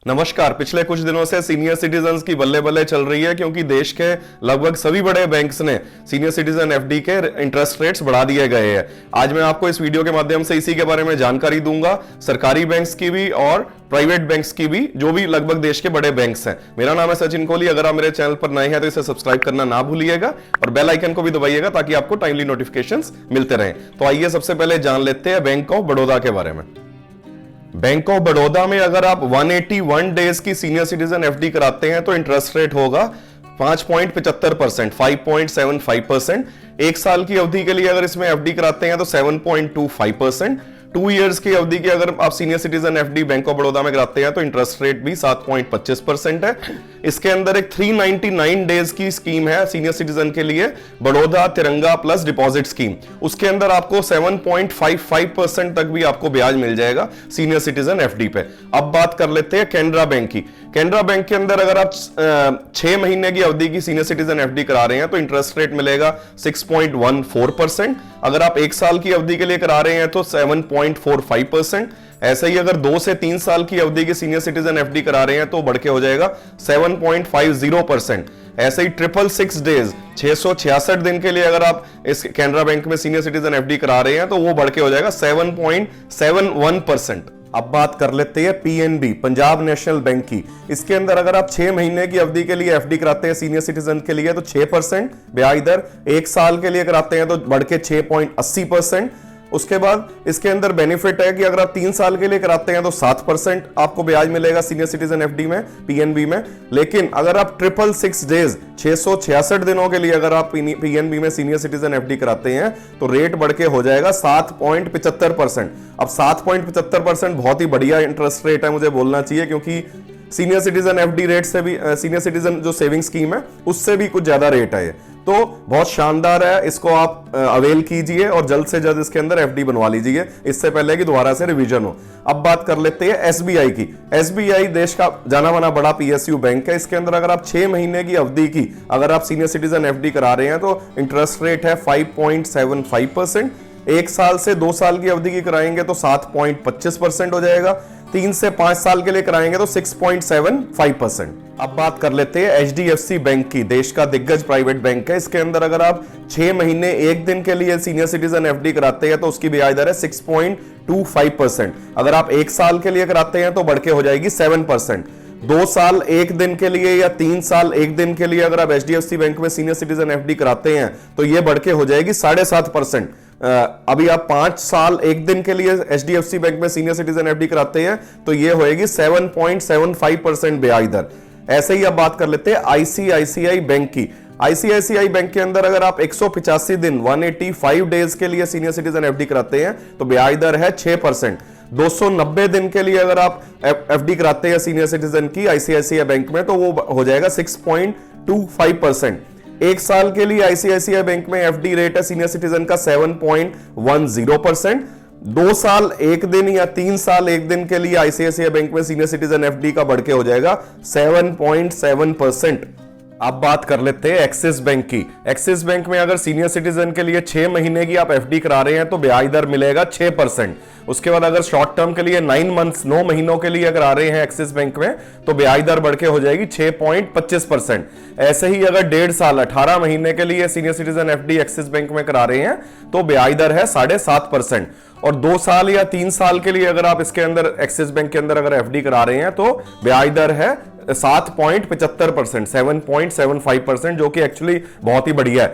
नमस्कार। पिछले कुछ दिनों से सीनियर सिटीजन्स की बल्ले बल्ले चल रही है क्योंकि देश के लगभग सभी बड़े बैंक्स ने सीनियर सिटीजन एफडी के इंटरेस्ट रेट्स बढ़ा दिए गए हैं। आज मैं आपको इस वीडियो के माध्यम से इसी के बारे में जानकारी दूंगा, सरकारी बैंक्स की भी और प्राइवेट बैंक्स की भी, जो भी लगभग देश के बड़े बैंक्स हैं। मेरा नाम है सचिन कोहली। अगर आप मेरे चैनल पर नए हैं तो इसे सब्सक्राइब करना ना भूलिएगा और बेल आइकन को भी दबाइएगा ताकि आपको टाइमली नोटिफिकेशंस मिलते रहें। तो आइए सबसे पहले जान लेते हैं बैंक ऑफ बड़ौदा के बारे में। बैंक ऑफ बड़ौदा में अगर आप 181 डेज की सीनियर सिटीजन एफडी कराते हैं तो इंटरेस्ट रेट होगा 5.75%, 5.75%। एक साल की अवधि के लिए अगर इसमें एफडी कराते हैं तो 7.25%। 2 इयर्स की अवधि की अगर आप senior citizen FD bank of Baroda में कराते हैं तो इंटरेस्ट रेट भी 7.25% है। इसके अंदर एक 399 डेज की स्कीम है सीनियर सिटीजन के लिए, बड़ौदा तिरंगा प्लस डिपॉजिट स्कीम। उसके अंदर आपको 7.55% तक भी आपको ब्याज मिल जाएगा सीनियर सिटीजन एफडी पे। अब बात कर लेते हैं कैनरा बैंक की। कैनरा बैंक के अंदर अगर आप 6 महीने की अवधि की सीनियर सिटीजन एफडी करा रहे हैं तो इंटरेस्ट रेट मिलेगा 6.14%। अगर आप 1 साल की अवधि के लिए करा रहे हैं तो 7.45%। ऐसे ही अगर 2 से 3 साल की अवधि की सीनियर सिटीजन एफडी करा रहे हैं तो बढ़ के हो जाएगा 7.50%। ऐसे ही 666 डेज 666 दिन के लिए अगर आप इस कैनरा बैंक में सीनियर सिटीजन एफडी करा रहे हैं तो वो बढ़ के हो जाएगा 7.71%। अब बात कर लेते हैं पीएनबी, पंजाब नेशनल बैंक की। इसके अंदर अगर आप 6 महीने की अवधि के लिए एफडी कराते हैं सीनियर सिटीजन के लिए तो 6% ब्याज दर, 1 साल के लिए कराते हैं तो बढ़ के 6.80%। उसके बाद इसके अंदर बेनिफिट है कि अगर आप 3 साल के लिए कराते हैं तो 7% आपको ब्याज मिलेगा सीनियर सिटीजन एफडी में, पीएनबी में। लेकिन अगर आप 666 डेज 666 दिनों के लिए अगर आप पीएनबी में सीनियर सिटीजन एफडी कराते हैं तो रेट बढ़ के हो जाएगा 7.75%। अब 7.75% बहुत ही बढ़िया इंटरेस्ट रेट है, मुझे बोलना चाहिए, क्योंकि सीनियर सिटीजन एफडी रेट से भी, सीनियर सिटीजन जो सेविंग स्कीम है उससे भी कुछ ज्यादा रेट है ये। तो बहुत शानदार है, इसको आप अवेल कीजिए और जल्द से जल्द इसके अंदर एफडी बनवा लीजिए, इससे पहले कि दोबारा से रिवीजन हो। अब बात कर लेते हैं एसबीआई की। एसबीआई देश का जाना माना बड़ा पीएसयू बैंक है। इसके अंदर अगर आप 6 महीने की अवधि की अगर आप सीनियर सिटीजन एफडी करा रहे हैं तो इंटरेस्ट रेट है 5.75%। 1 साल से 2 साल की अवधि की कराएंगे तो 7.25% हो जाएगा। 3 से 5 साल के लिए कराएंगे तो 6.75%। अब बात कर लेते हैं एचडीएफसी बैंक की, देश का दिग्गज प्राइवेट बैंक है। इसके अंदर अगर आप 6 महीने 1 दिन के लिए सीनियर सिटीजन एफडी कराते हैं तो उसकी ब्याज दर है 6.25%। अगर आप 1 साल के लिए कराते हैं तो बढ़ के हो जाएगी 7%। 2 साल 1 दिन के लिए या 3 साल 1 दिन के लिए अगर आप एचडीएफसी बैंक में सीनियर सिटीजन एफडी कराते हैं तो ये बढ़ के हो जाएगी 7.5%। अभी आप 5 साल 1 दिन के लिए एचडीएफसी बैंक में सीनियर सिटीजन एफडी कराते हैं तो ये होएगी 7.75% ब्याज दर। ऐसे ही अब बात कर लेते हैं आईसीआईसीआई बैंक की। आईसीआईसीआई बैंक के अंदर अगर आप 185 दिन 185 डेज के लिए सीनियर सिटीजन एफडी कराते हैं तो ब्याज दर है 6%। 290 दिन के लिए अगर आप एफडी कराते हैं सीनियर सिटीजन की आईसीआईसीआई बैंक में तो वो हो जाएगा 6.25%। 1 साल के लिए आईसीआईसीआई बैंक में एफडी रेट है सीनियर सिटीजन का 7.10%। 2 साल 1 दिन या 3 साल 1 दिन के लिए आईसीआईसीआई बैंक में सीनियर सिटीजन एफडी का बढ़ के हो जाएगा 7.7%। अब बात कर लेते हैं एक्सिस बैंक की। एक्सिस बैंक में अगर सीनियर सिटीजन के लिए 6 महीने की आप एफडी करा रहे हैं तो ब्याज दर मिलेगा 6%। उसके बाद अगर शॉर्ट टर्म के लिए 9 मंथ्स 9 महीनों के लिए अगर आ रहे हैं एक्सिस बैंक में तो ब्याज दर बढ़ के हो जाएगी 6.25%। ऐसे ही अगर 1.5 साल 18 महीने के लिए senior citizen FD axis bank में करा रहे हैं तो ब्याज दर है 7.5%। और 2 साल या 3 साल के लिए अगर आप इसके अंदर एक्सिस बैंक के अंदर अगर एफडी करा रहे हैं तो ब्याज दर है 7.75%, 7.75%, जो कि एक्चुअली बहुत ही बढ़िया है।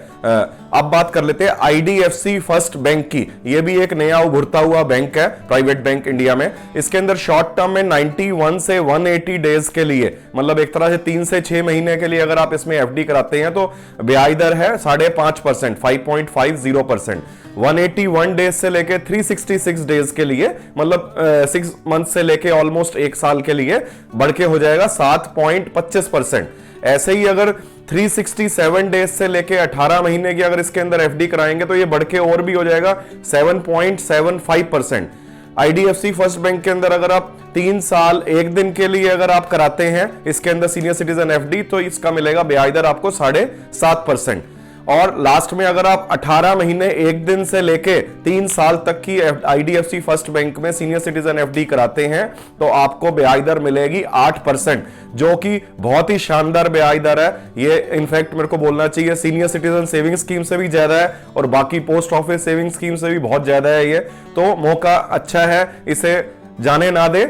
अब बात कर लेते हैं आईडीएफसी फर्स्ट बैंक की। यह भी एक नया उभरता हुआ बैंक है, प्राइवेट बैंक इंडिया में। इसके अंदर शॉर्ट टर्म में 91 से 180 डेज के लिए, मतलब एक तरह से 3 से 6 महीने के लिए अगर आप इसमें एफडी कराते हैं तो ब्याज दर है 5.5%, 5.50%। 181 डेज से लेके 366 डेज के लिए, मतलब 6 मंथ से लेके ऑलमोस्ट 1 साल के लिए बढ़ के हो जाएगा 7.25%। ऐसे ही अगर 367 डेज से लेके 18 महीने की अगर इसके अंदर एफडी कराएंगे तो ये बढ़ के और भी हो जाएगा 7.75%। आईडीएफसी फर्स्ट बैंक के अंदर अगर आप 3 साल 1 दिन के लिए अगर आप कराते हैं इसके अंदर सीनियर सिटीजन एफडी तो इसका मिलेगा ब्याज दर आपको 7.5%। और लास्ट में अगर आप 18 महीने 1 दिन से लेके 3 साल तक की आईडीएफसी फर्स्ट बैंक में सीनियर सिटीजन एफडी कराते हैं तो आपको ब्याज दर मिलेगी 8%, जो कि बहुत ही शानदार ब्याज दर है। ये इनफैक्ट मेरे को बोलना चाहिए सीनियर सिटीजन सेविंग स्कीम से भी ज्यादा है और बाकी पोस्ट ऑफिस सेविंग स्कीम से भी बहुत ज्यादा है। ये तो मौका अच्छा है, इसे जाने ना दे।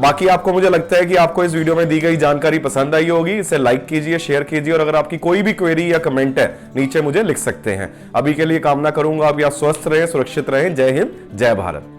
बाकी आपको, मुझे लगता है कि आपको इस वीडियो में दी गई जानकारी पसंद आई होगी। इसे लाइक कीजिए, शेयर कीजिए और अगर आपकी कोई भी क्वेरी या कमेंट है नीचे मुझे लिख सकते हैं। अभी के लिए कामना करूंगा आप स्वस्थ रहें, सुरक्षित रहें। जय हिंद, जय भारत।